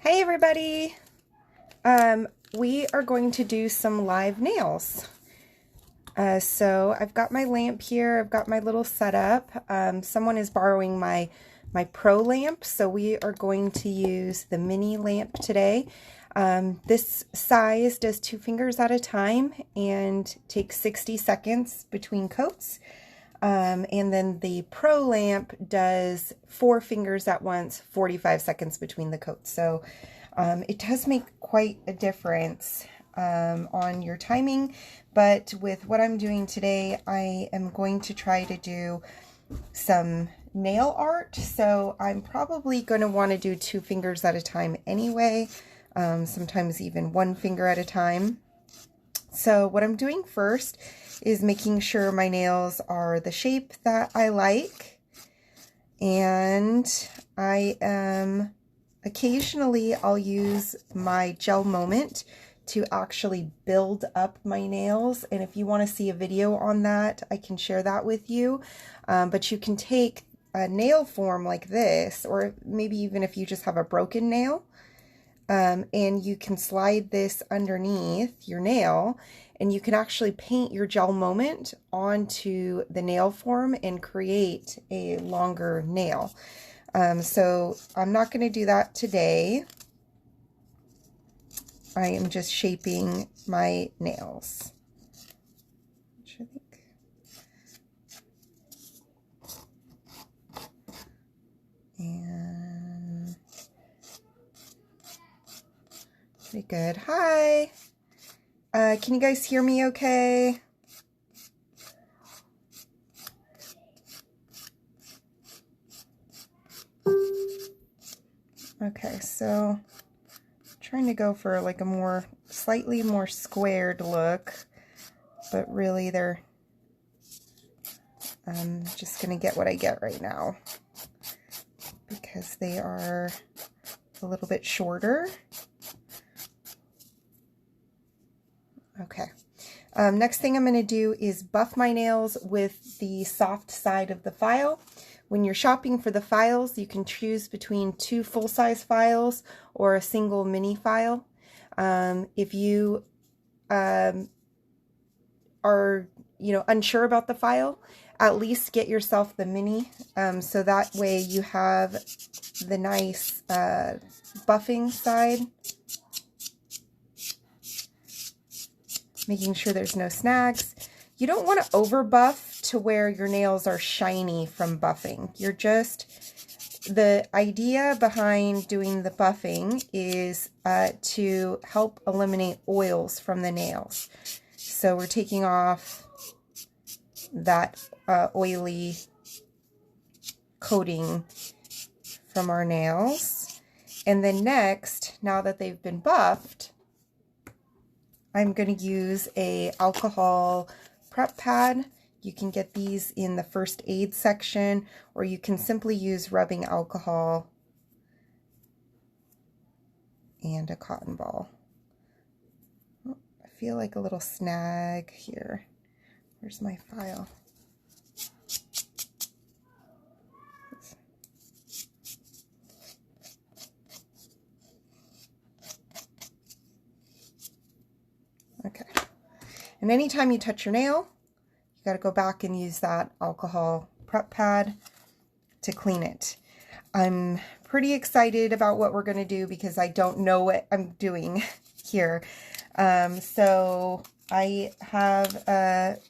Hey everybody! We are going to do some live nails. So I've got my lamp here, I've got my little setup. Someone is borrowing my pro lamp, so we are going to use the mini lamp today. This size does 2 fingers at a time and takes 60 seconds between coats. And then the Pro lamp does 4 fingers at once, 45 seconds between the coats. So it does make quite a difference on your timing. But with what I'm doing today, I am going to try to do some nail art. So I'm probably going to want to do 2 fingers at a time anyway, sometimes even 1 finger at a time. So what I'm doing first is making sure my nails are the shape that I like, and occasionally I'll use my gel moment to actually build up my nails, and if you want to see a video on that, I can share that with you. But you can take a nail form like this, or maybe even if you just have a broken nail, and you can slide this underneath your nail, and you can actually paint your gel moment onto the nail form and create a longer nail. So I'm not going to do that today. I am just shaping my nails. And pretty good. Hi. Can you guys hear me okay? Okay, so I'm trying to go for like a slightly more squared look, but really I'm just gonna get what I get right now because they are a little bit shorter. Okay. Next thing I'm going to do is buff my nails with the soft side of the file. When you're shopping for the files, you can choose between 2 full-size files or a single mini file. If you are, unsure about the file, at least get yourself the mini, so that way you have the nice buffing side. Making sure there's no snags. You don't want to over buff to where your nails are shiny from buffing. The idea behind doing the buffing is to help eliminate oils from the nails. So we're taking off that oily coating from our nails. And then next, now that they've been buffed, I'm going to use a alcohol prep pad. You can get these in the first aid section, or you can simply use rubbing alcohol and a cotton ball. Oh, I feel like a little snag here. Where's my file? Okay. And anytime you touch your nail, you got to go back and use that alcohol prep pad to clean it. I'm pretty excited about what we're going to do because I don't know what I'm doing here. So I have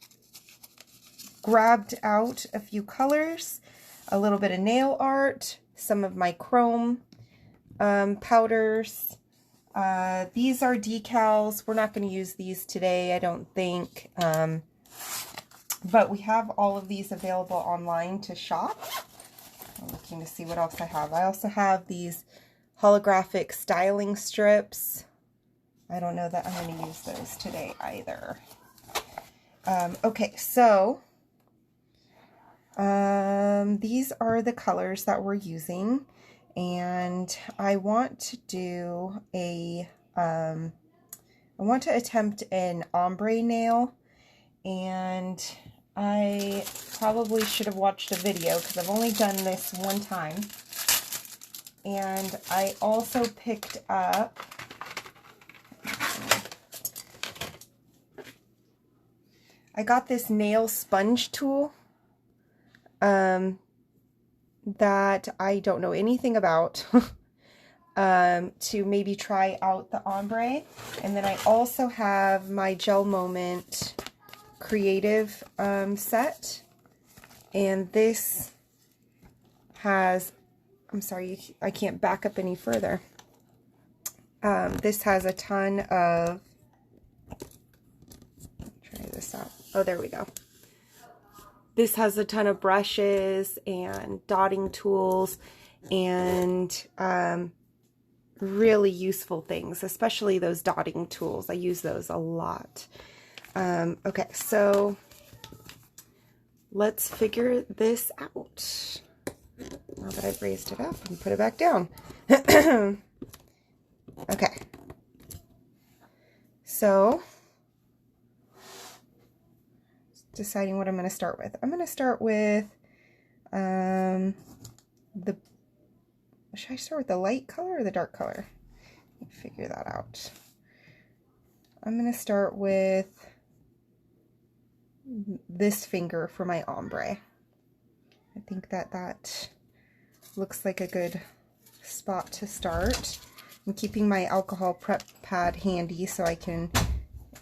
grabbed out a few colors, a little bit of nail art, some of my chrome powders. These are decals. We're not going to use these today, I don't think. But we have all of these available online to shop. I'm looking to see what else I have. I also have these holographic styling strips. I don't know that I'm going to use those today either. Okay, so these are the colors that we're using. And I want to do I want to attempt an ombre nail, and I probably should have watched a video because I've only done this one time. And I also picked up I got this nail sponge tool that I don't know anything about to maybe try out the ombre. And then I also have my Gel Moment Creative set. And this has, I'm sorry, I can't back up any further. This has a ton of, try this out. Oh, there we go. This has a ton of brushes and dotting tools and really useful things, especially those dotting tools. I use those a lot. Okay, so let's figure this out. Now that I've raised it up and put it back down. Okay. So, deciding what I'm going to start with. I'm going to start with should I start with the light color or the dark color? Let me figure that out. I'm going to start with this finger for my ombre. I think that looks like a good spot to start. I'm keeping my alcohol prep pad handy so I can,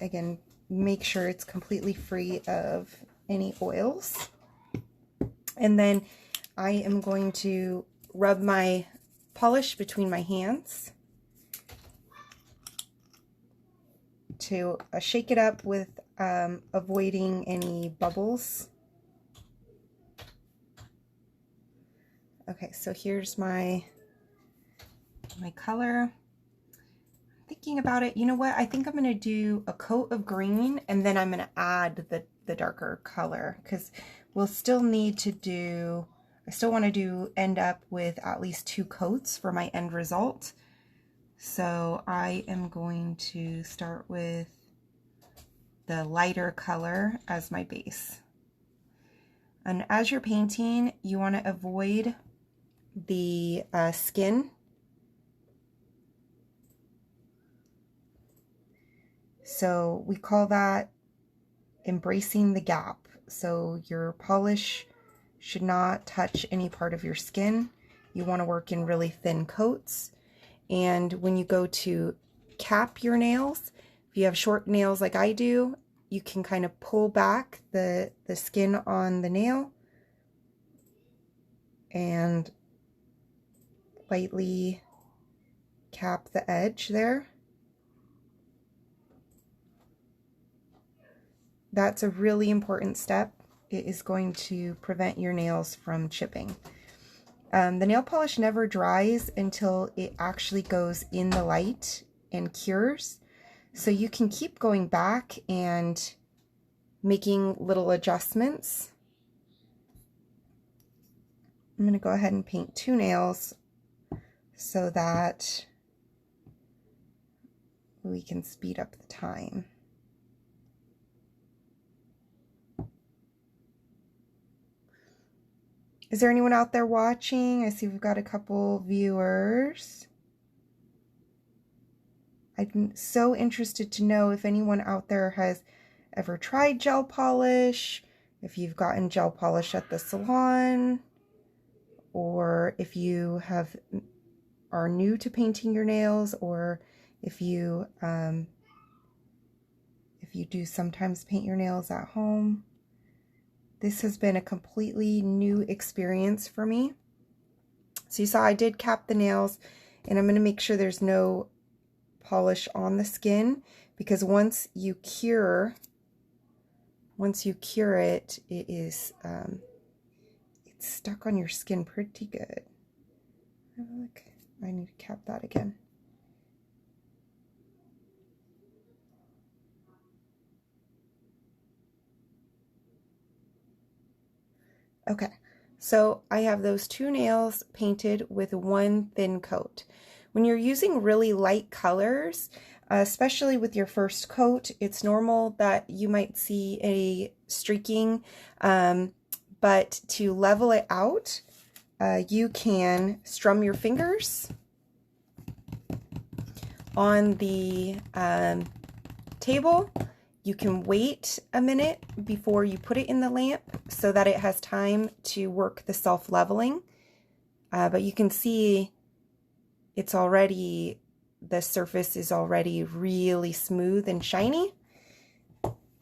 again, make sure it's completely free of any oils. And then I am going to rub my polish between my hands to shake it up with avoiding any bubbles. Okay, so here's my color. Thinking about it, you know what? I think I'm going to do a coat of green and then I'm going to add the darker color because we'll still need to do, I still want to end up with at least 2 coats for my end result. So I am going to start with the lighter color as my base. And as you're painting, you want to avoid the skin. So we call that embracing the gap. So your polish should not touch any part of your skin. You want to work in really thin coats. And when you go to cap your nails, if you have short nails like I do, you can kind of pull back the skin on the nail and lightly cap the edge there. That's a really important step. It is going to prevent your nails from chipping. The nail polish never dries until it actually goes in the light and cures. So you can keep going back and making little adjustments. I'm going to go ahead and paint 2 nails so that we can speed up the time. Is there anyone out there watching? I see we've got a couple viewers. I'm so interested to know if anyone out there has ever tried gel polish, if you've gotten gel polish at the salon, or if you are new to painting your nails, or if you do sometimes paint your nails at home. This has been a completely new experience for me. So you saw I did cap the nails, and I'm going to make sure there's no polish on the skin, because once you cure it, it's stuck on your skin pretty good. Look, I need to cap that again. Okay, so I have those 2 nails painted with 1 thin coat. When you're using really light colors, especially with your first coat, it's normal that you might see a streaking, but to level it out, you can strum your fingers on the table. You can wait a minute before you put it in the lamp so that it has time to work the self-leveling. But you can see it's already, the surface is already really smooth and shiny.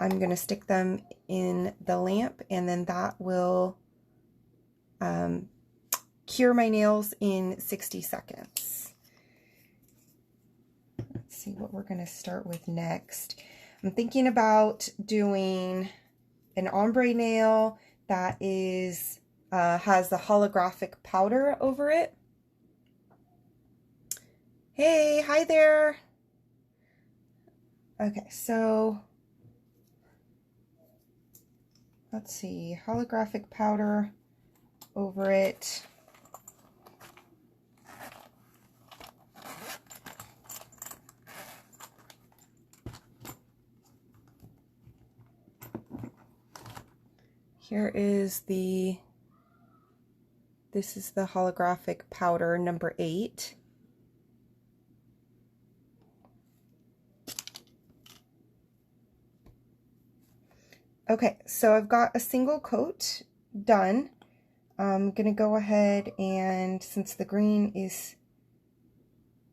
I'm going to stick them in the lamp, and then that will cure my nails in 60 seconds. Let's see what we're going to start with next. I'm thinking about doing an ombre nail that is has the holographic powder over it. Hey, hi there. Okay, so let's see, holographic powder over it. Here is this is the holographic powder number 8. Okay, so I've got a single coat done. I'm going to go ahead and, since the green is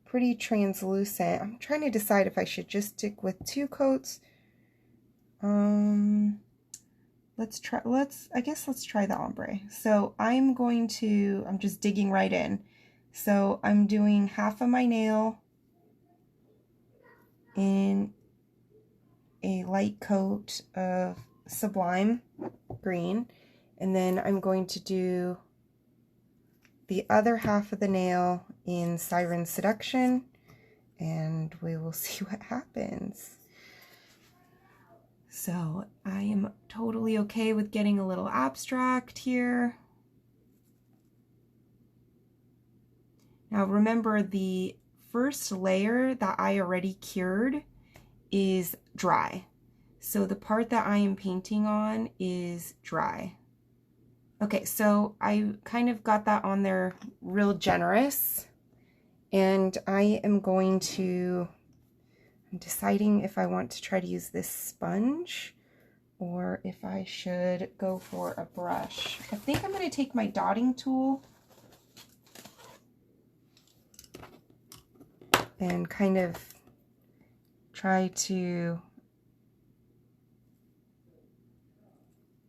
pretty translucent, I'm trying to decide if I should just stick with 2 coats. Let's try the ombre. So I'm just digging right in. So I'm doing half of my nail in a light coat of Sublime green, and then I'm going to do the other half of the nail in Siren Seduction, and we will see what happens. So I am totally okay with getting a little abstract here. Now remember, the first layer that I already cured is dry. So the part that I am painting on is dry. Okay, so I kind of got that on there real generous, and I am going to, I'm deciding if I want to try to use this sponge or if I should go for a brush. I think I'm going to take my dotting tool and kind of try to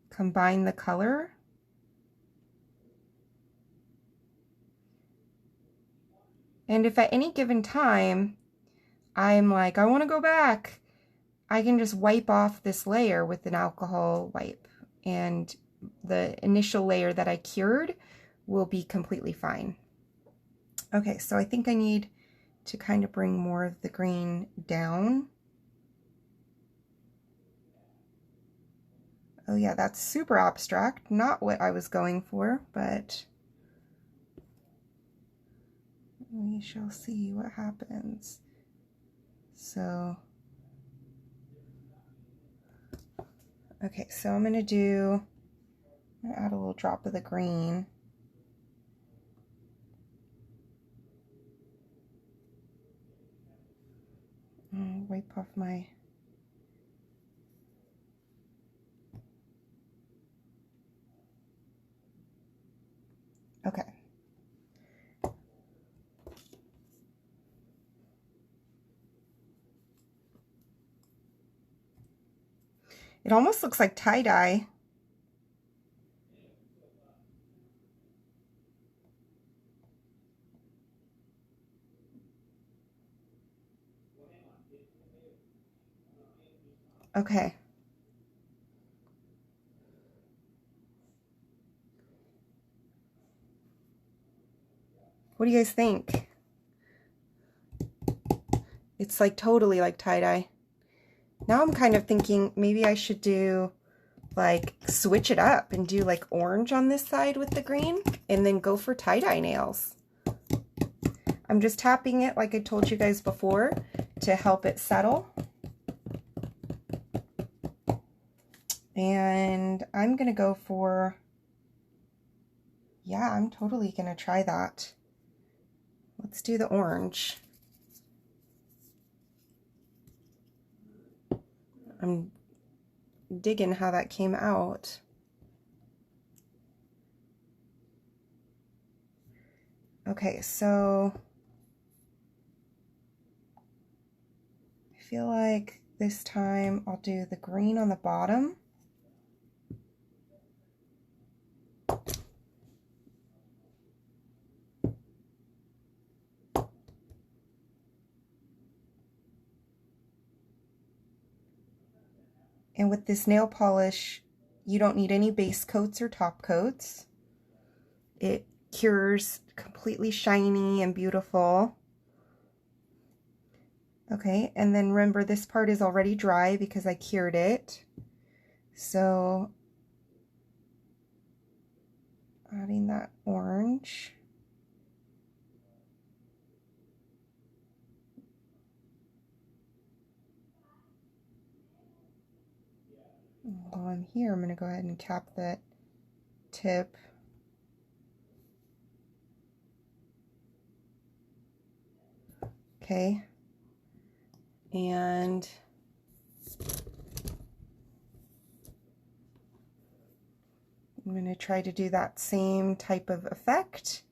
combine the color. And if at any given time I'm like, I want to go back, I can just wipe off this layer with an alcohol wipe, and the initial layer that I cured will be completely fine. Okay, so I think I need to kind of bring more of the green down. Oh yeah, that's super abstract, not what I was going for, but we shall see what happens. So, okay, so I'm gonna add a little drop of the green. Wipe off my, okay. It almost looks like tie-dye. Okay. What do you guys think? It's like totally like tie-dye. Now I'm kind of thinking maybe I should do, like, switch it up and do like orange on this side with the green and then go for tie-dye nails. I'm just tapping it like I told you guys before to help it settle. And I'm gonna go for Yeah, I'm totally gonna try that. Let's do the orange. I'm digging how that came out. Okay, so I feel like this time I'll do the green on the bottom. And with this nail polish, you don't need any base coats or top coats. It cures completely shiny and beautiful. Okay, and then remember this part is already dry because I cured it. So adding that orange. While I'm here, I'm going to go ahead and cap that tip. Okay. And I'm going to try to do that same type of effect.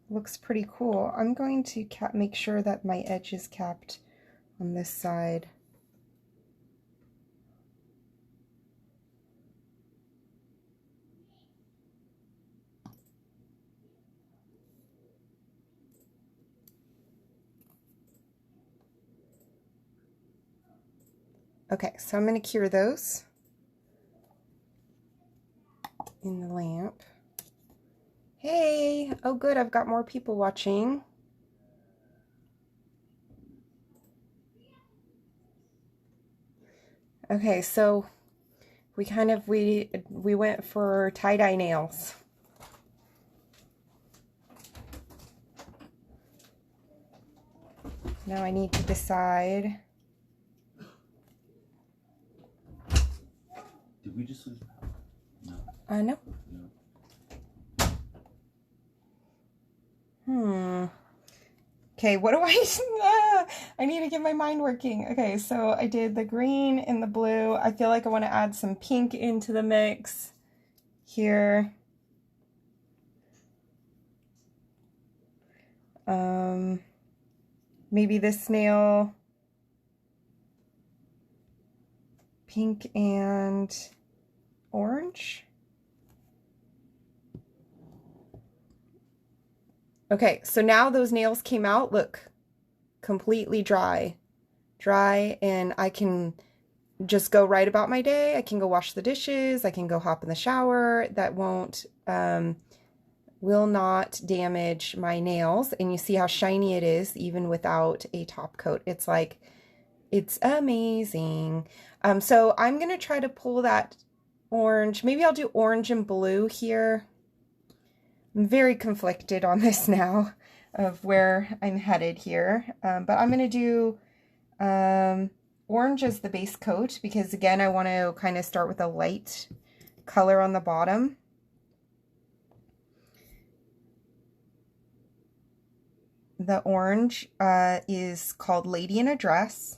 Looks pretty cool. I'm going to make sure that my edge is capped on this side. Okay, so I'm going to cure those in the lamp. Hey! Oh good, I've got more people watching. Okay, so we went for tie-dye nails. Now I need to decide. Did we just lose power? No. No. Okay, what do I... I need to get my mind working. Okay, so I did the green and the blue. I feel like I want to add some pink into the mix here. Maybe this nail, pink and orange. Okay, so now those nails came out, look, completely dry, and I can just go right about my day. I can go wash the dishes. I can go hop in the shower. That will not damage my nails. And you see how shiny it is even without a top coat. It's like, it's amazing. So I'm going to try to pull that orange. Maybe I'll do orange and blue here. I'm very conflicted on this now of where I'm headed here. But I'm going to do orange as the base coat because, again, I want to kind of start with a light color on the bottom. The orange is called Lady in a Dress.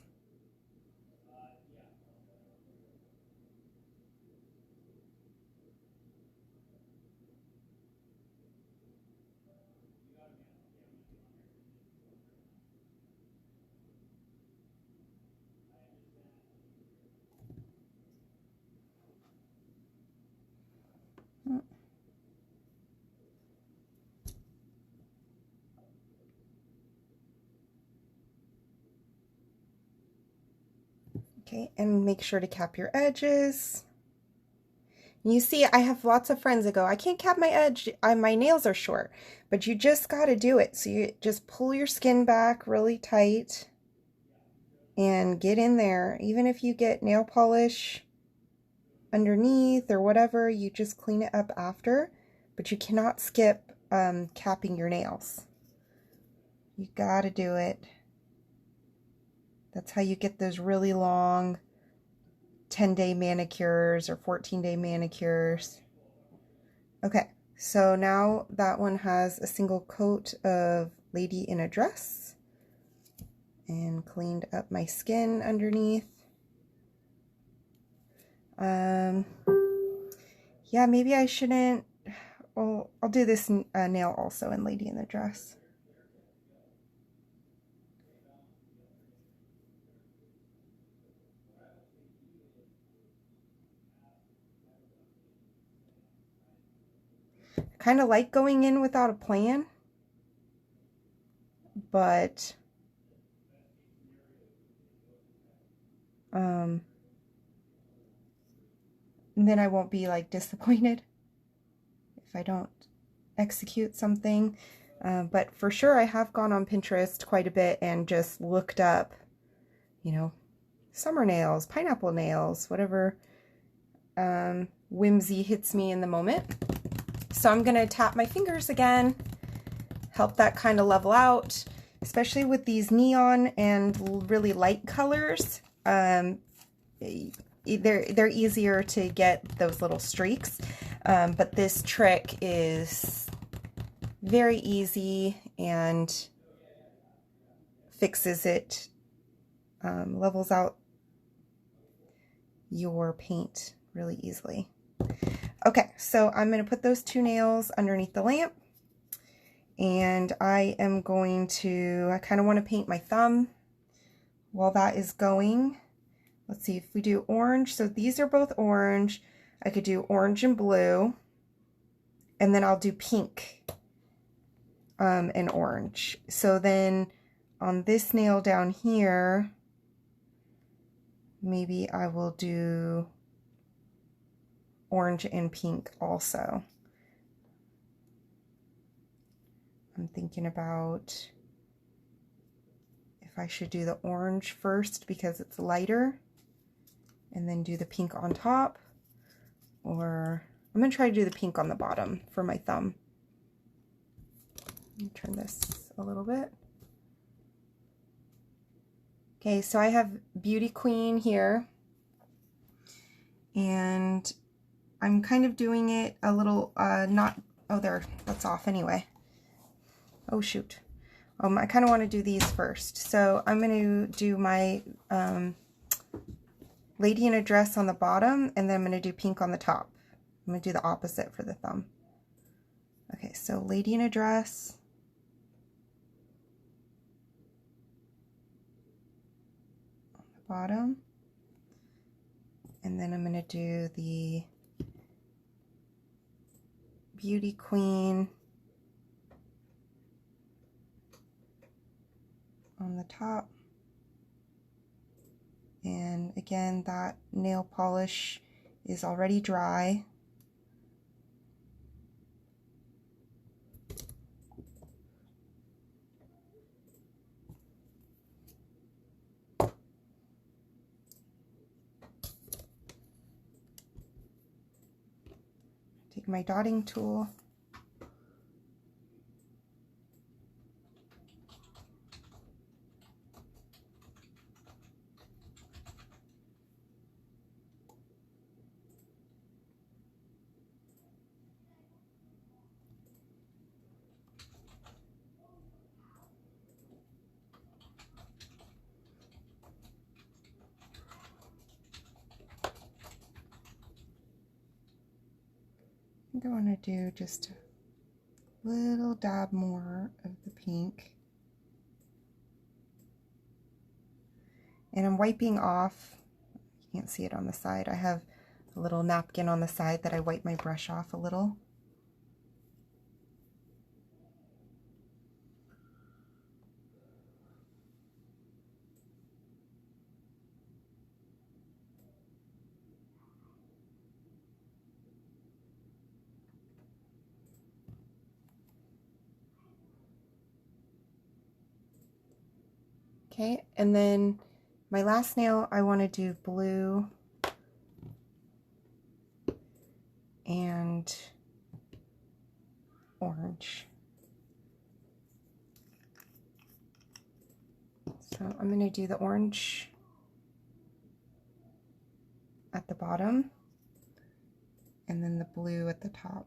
Okay, and make sure to cap your edges. You see, I have lots of friends that go, I can't cap my edge, my nails are short, but you just got to do it. So you just pull your skin back really tight and get in there. Even if you get nail polish underneath or whatever, you just clean it up after, but you cannot skip capping your nails. You got to do it. That's how you get those really long 10-day manicures or 14-day manicures. Okay, so now that one has a single coat of Lady in a Dress and cleaned up my skin underneath. Yeah, maybe I shouldn't. Well, I'll do this nail also in Lady in the Dress. Kind of like going in without a plan, but then I won't be like disappointed if I don't execute something. But for sure I have gone on Pinterest quite a bit and just looked up, you know, summer nails, pineapple nails, whatever whimsy hits me in the moment. So I'm gonna tap my fingers again, help that kind of level out, especially with these neon and really light colors. They're easier to get those little streaks, but this trick is very easy and fixes it, levels out your paint really easily. Okay, so I'm going to put those two nails underneath the lamp, and I am going to, I kind of want to paint my thumb while that is going. Let's see if we do orange. So these are both orange. I could do orange and blue, and then I'll do pink and orange. So then on this nail down here, maybe I will do orange and pink also. I'm thinking about if I should do the orange first because it's lighter and then do the pink on top, or I'm going to try to do the pink on the bottom for my thumb. Let me turn this a little bit. Okay, so I have Beauty Queen here, and I'm kind of doing it a little, not, oh there, that's off anyway. Oh shoot. I kind of want to do these first. So I'm going to do my Lady in a Dress on the bottom, and then I'm going to do pink on the top. I'm going to do the opposite for the thumb. Okay, so Lady in a Dress. On the bottom. And then I'm going to do the Beauty Queen on the top. And again, that nail polish is already dry. Take my dotting tool. I think I want to do just a little dab more of the pink. And I'm wiping off, you can't see it on the side, I have a little napkin on the side that I wipe my brush off a little. Okay, and then my last nail, I want to do blue and orange. So I'm going to do the orange at the bottom and then the blue at the top.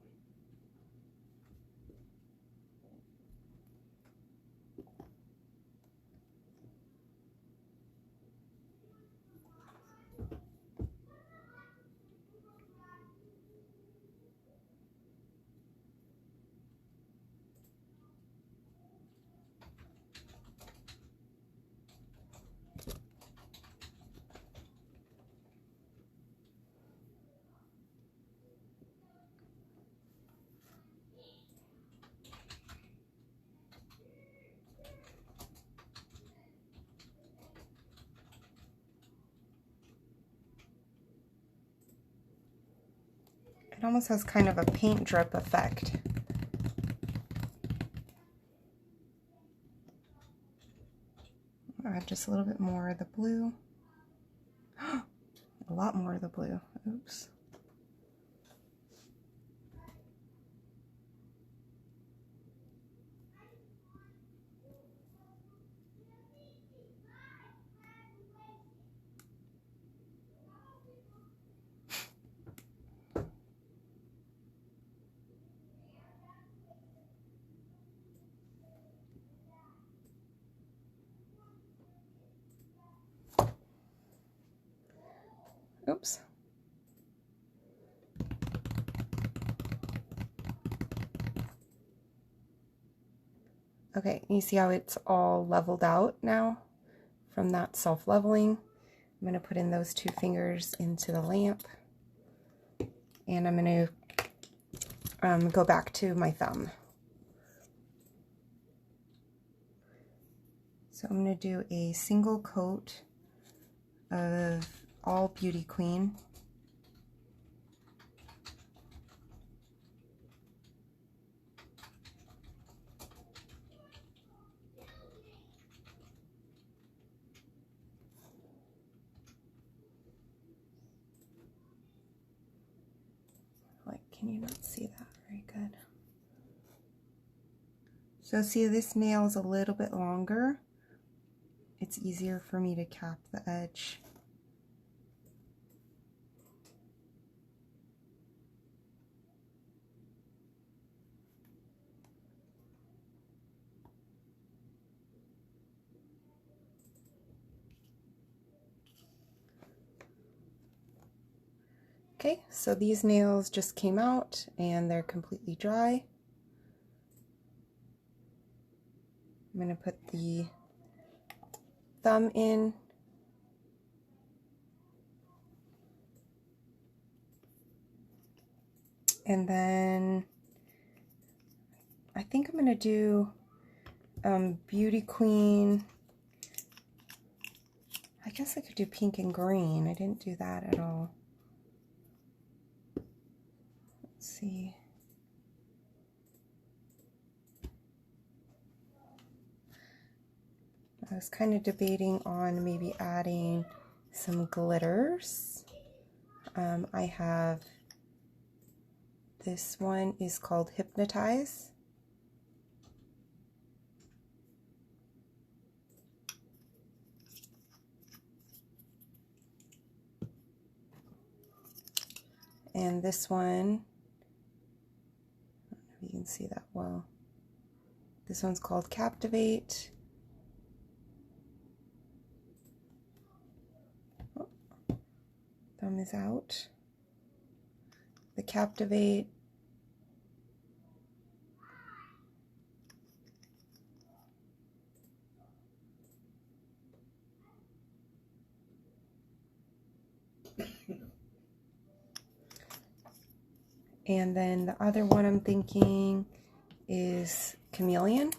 It almost has kind of a paint drip effect. I'll add just a little bit more of the blue. A lot more of the blue. Oops. Oops. Okay, you see how it's all leveled out now from that self-leveling? I'm going to put in those 2 fingers into the lamp, and I'm going to go back to my thumb. So I'm going to do a single coat of All Beauty Queen. Like, can you not see that very good? So see, this nail is a little bit longer. It's easier for me to cap the edge. Okay, so these nails just came out and they're completely dry. I'm going to put the thumb in. And then I think I'm going to do Beauty Queen. I guess I could do pink and green. I didn't do that at all. Let's see. I was kind of debating on maybe adding some glitters. I have, this one is called Hypnotize. And this one, I don't know if you can see that well. This one's called Captivate. Oh, thumb is out. The Captivate. And then the other one I'm thinking is Kameleon.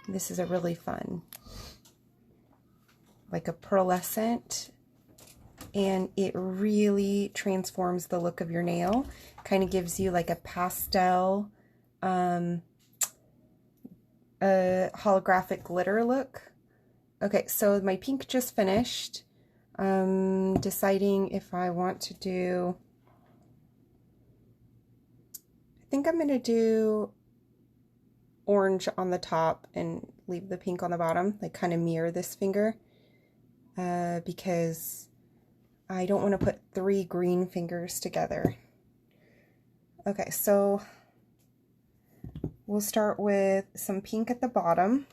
This is a really fun, like a pearlescent, and it really transforms the look of your nail. Kind of gives you like a pastel, a holographic glitter look. Okay, so my pink just finished. Deciding if I want to do, I think I'm going to do orange on the top and leave the pink on the bottom, like kind of mirror this finger, because I don't want to put 3 green fingers together. Okay, so we'll start with some pink at the bottom.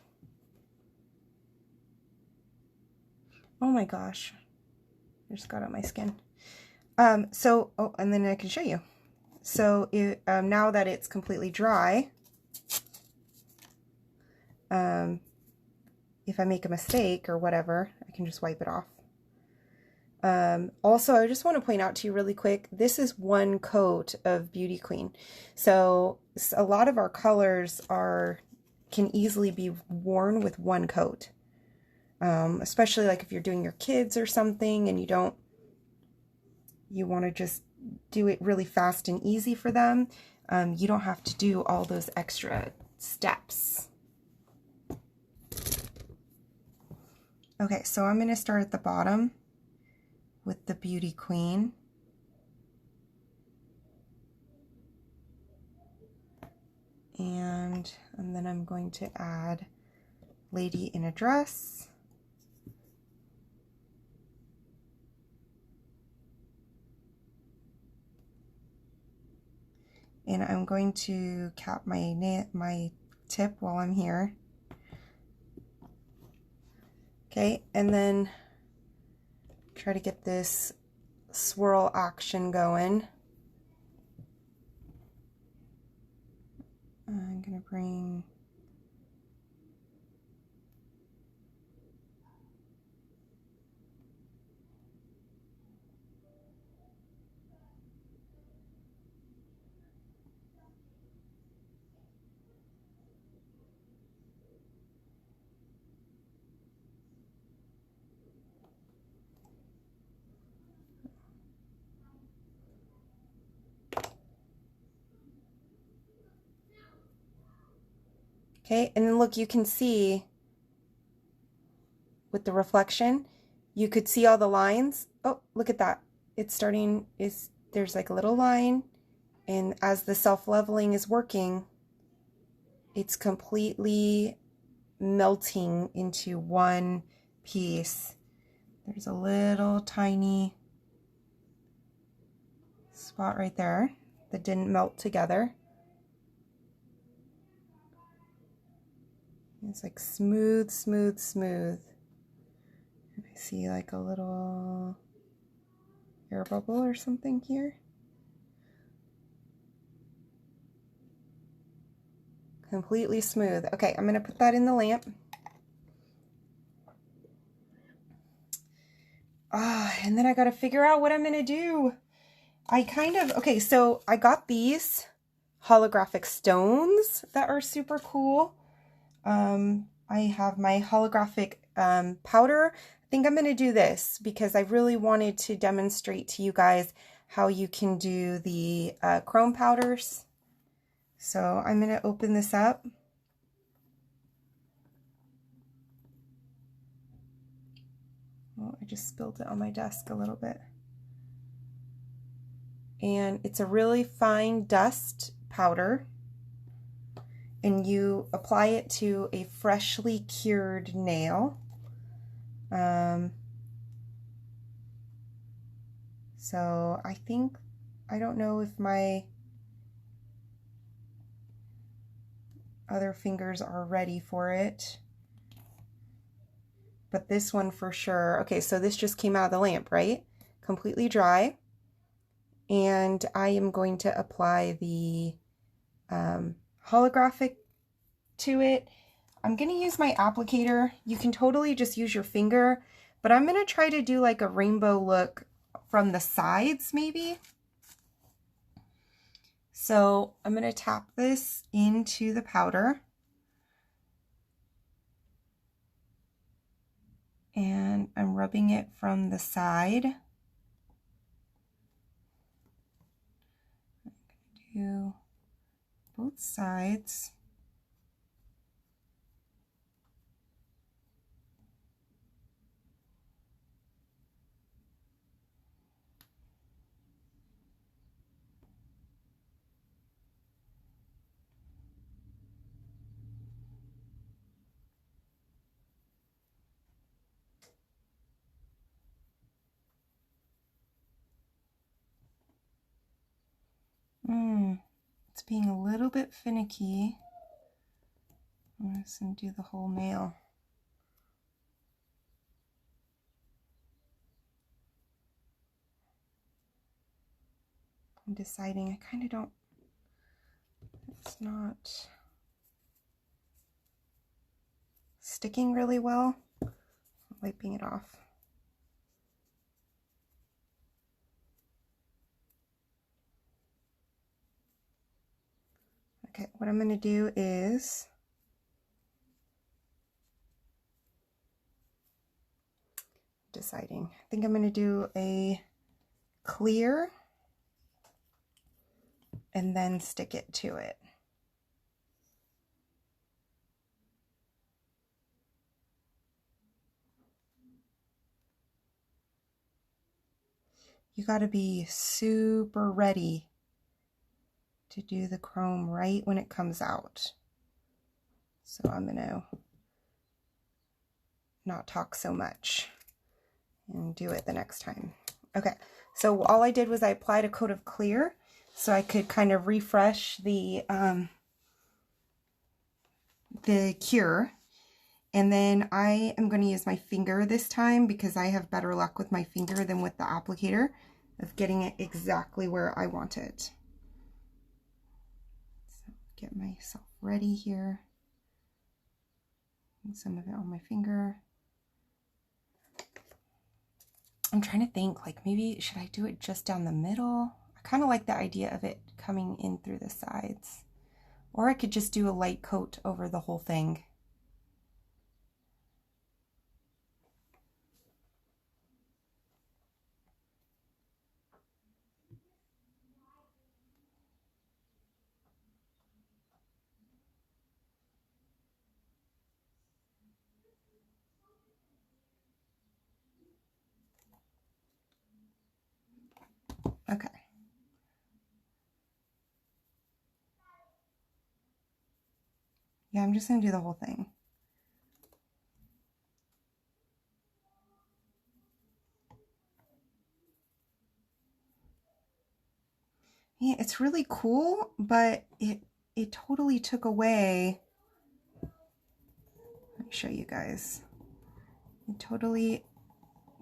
Oh my gosh, I just got on my skin. Oh, and then I can show you. So now that it's completely dry, if I make a mistake or whatever, I can just wipe it off. Also, I just want to point out to you really quick, this is 1 coat of Beauty Queen. So a lot of our colors can easily be worn with 1 coat. Especially like if you're doing your kids or something and you want to just do it really fast and easy for them. You don't have to do all those extra steps. Okay, so I'm going to start at the bottom with the Beauty Queen. And then I'm going to add Lady in a Dress. And I'm going to cap my tip while I'm here. Okay, and then try to get this swirl action going. I'm gonna bring okay, and then look, you can see with the reflection, you could see all the lines. Oh, look at that. It's starting, there's like a little line, and as the self-leveling is working, it's completely melting into one piece. There's a little tiny spot right there that didn't melt together. It's like smooth, smooth, smooth. I see like a little air bubble or something here. Completely smooth. Okay, I'm gonna put that in the lamp. And then I gotta figure out what I'm gonna do. Okay, so I got these holographic stones that are super cool. I have my holographic powder. I think I'm going to do this because I really wanted to demonstrate to you guys how you can do the chrome powders. So I'm going to open this up. Oh, I just spilled it on my desk a little bit. And it's a really fine dust powder. And you apply it to a freshly cured nail. So I don't know if my other fingers are ready for it, but this one for sure. Okay, so this just came out of the lamp, right? Completely dry. And I am going to apply the holographic to it. I'm going to use my applicator. You can totally just use your finger, but I'm going to try to do like a rainbow look from the sides maybe. So I'm going to tap this into the powder. And I'm rubbing it from the side. I'm going to do both sides. It's being a little bit finicky. I'm just going to do the whole nail. I'm deciding, I kind of don't, it's not sticking really well. I'm wiping it off. Okay, what I'm going to do is deciding. I think I'm going to do a clear and then stick it to it. You got to be super ready to do the chrome right when it comes out. So I'm going to not talk so much and do it the next time. Okay, so all I did was I applied a coat of clear so I could kind of refresh the cure. And then I am going to use my finger this time because I have better luck with my finger than with the applicator of getting it exactly where I want it. So get myself ready here. And some of it on my finger. I'm trying to think, like maybe should I do it just down the middle? I kind of like the idea of it coming in through the sides. Or I could just do a light coat over the whole thing. Okay. Yeah, I'm just going to do the whole thing. Yeah, it's really cool, but it totally took away. Let me show you guys. It totally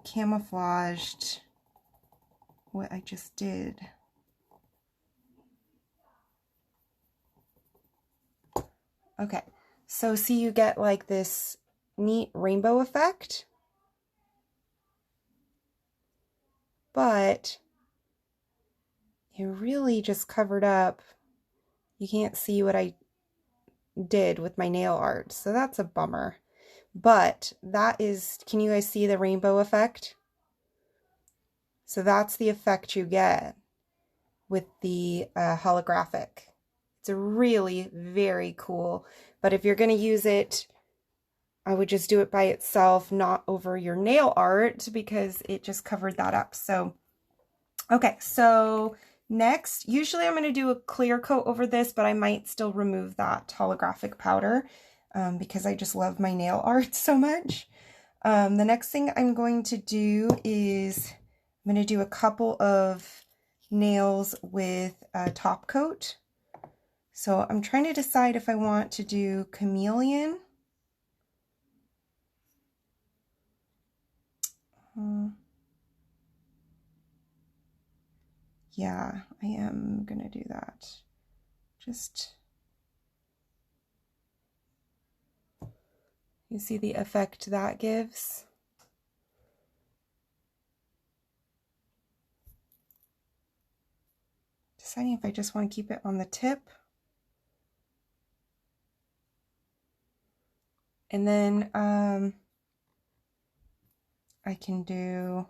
camouflaged what I just did. Okay, so see, you get like this neat rainbow effect, but it really just covered up. You can't see what I did with my nail art, so that's a bummer. But that is, can you guys see the rainbow effect? So that's the effect you get with the holographic. It's really very cool, but if you're going to use it, I would just do it by itself, not over your nail art, because it just covered that up. So, okay, so next, usually I'm going to do a clear coat over this, but I might still remove that holographic powder because I just love my nail art so much. The next thing I'm going to do is I'm going to do a couple of nails with a top coat. So I'm trying to decide if I want to do Kameleon. Yeah, I am going to do that. Just, you see the effect that gives? Deciding if I just want to keep it on the tip. And then I can do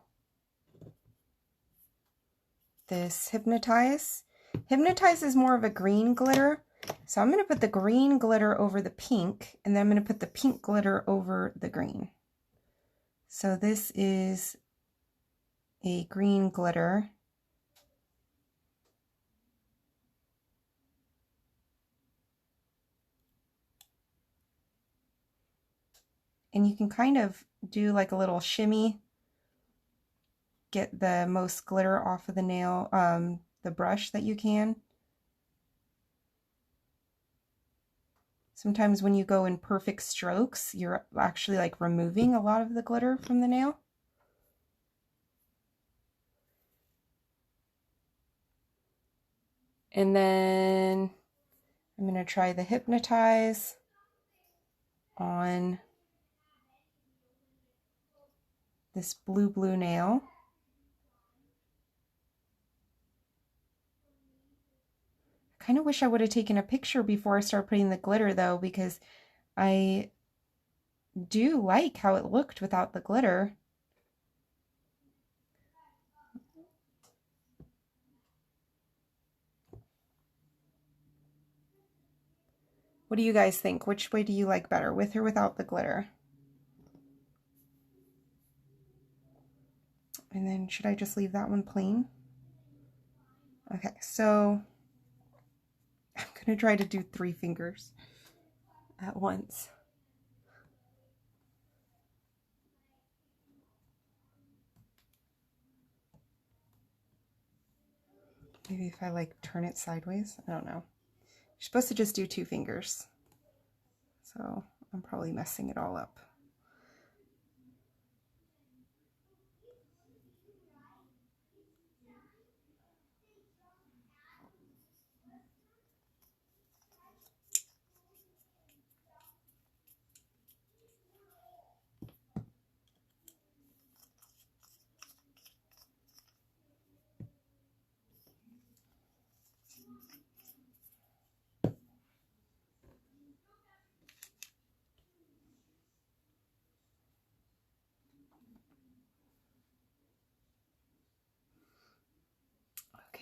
this Hypnotize. Hypnotize is more of a green glitter. So I'm going to put the green glitter over the pink, and then I'm going to put the pink glitter over the green. So this is a green glitter. And you can kind of do like a little shimmy, get the most glitter off of the nail, the brush that you can. Sometimes when you go in perfect strokes, you're actually like removing a lot of the glitter from the nail. And then I'm going to try the Hypnotize on this blue nail. I kind of wish I would have taken a picture before I start putting the glitter though, because I do like how it looked without the glitter. What do you guys think? Which way do you like better, with or without the glitter? And then should I just leave that one plain? Okay, so I'm gonna try to do 3 fingers at once. Maybe if I like turn it sideways, I don't know. You're supposed to just do 2 fingers. So I'm probably messing it all up.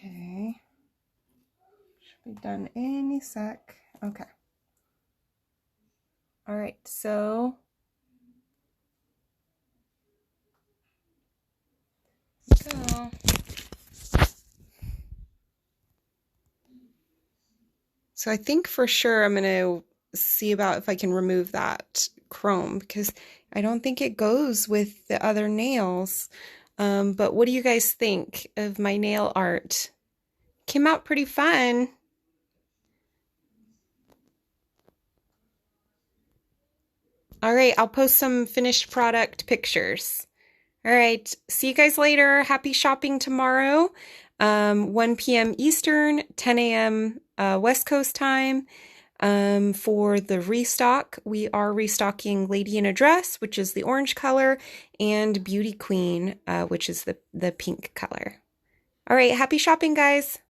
Okay, should be done any sec. Okay. All right, so go. So I think for sure I'm going to see about if I can remove that chrome, because I don't think it goes with the other nails. But what do you guys think of my nail art? Came out pretty fun. All right, I'll post some finished product pictures. All right, see you guys later. Happy shopping tomorrow, 1 p.m. Eastern, 10 a.m. West Coast time. For the restock, we are restocking Lady in a Dress, which is the orange color, and Beauty Queen, which is the pink color. All right, happy shopping, guys.